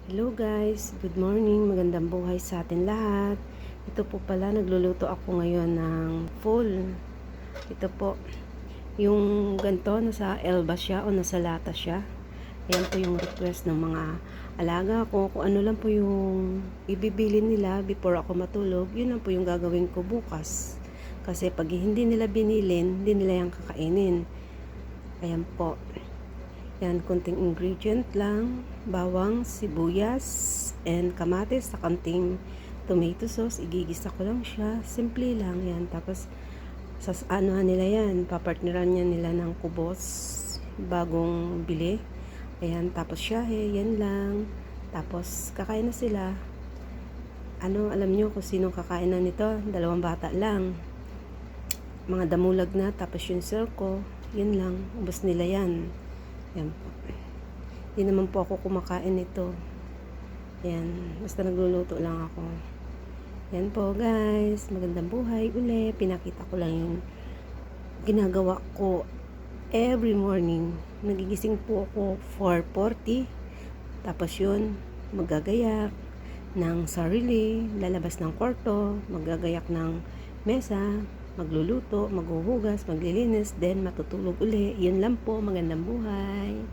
Hello guys, good morning, magandang buhay sa atin lahat. Ito po pala, nagluluto ako ngayon ng full. Ito po, yung ganito, nasa elba siya o nasa lata siya. Ayan po yung request ng mga alaga ko. Kung ano lang po yung ibibili nila before ako matulog, yun lang po yung gagawin ko bukas. Kasi pag hindi nila binilin, hindi nila yung kakainin. Ayan po. Yan, konting ingredient lang, bawang, sibuyas, and kamatis, sa konting tomato sauce. Igigisa ko lang siya. Simple lang yan. Tapos, sa ano nila yan, papartneran niya nila ng kubos, bagong bili. Ayan, tapos syahe, yan lang. Tapos, kakain na sila. Ano, alam nyo kung sinong kakain na nito? Dalawang bata lang. Mga damulag na, tapos yung sir ko, yun lang. Ubos nila yan. Yan po. Hindi naman po ako kumakain nito. Yan. Basta nagluluto lang ako. Yan po guys. Magandang buhay uli. Pinakita ko lang yung ginagawa ko every morning. Nagigising po ako 4:40. Tapos yun, magagayak ng sarili, lalabas ng kwarto, magagayak ng mesa, magluluto, maghuhugas, maglilinis, then matutulog uli. Yun lang po, magandang buhay.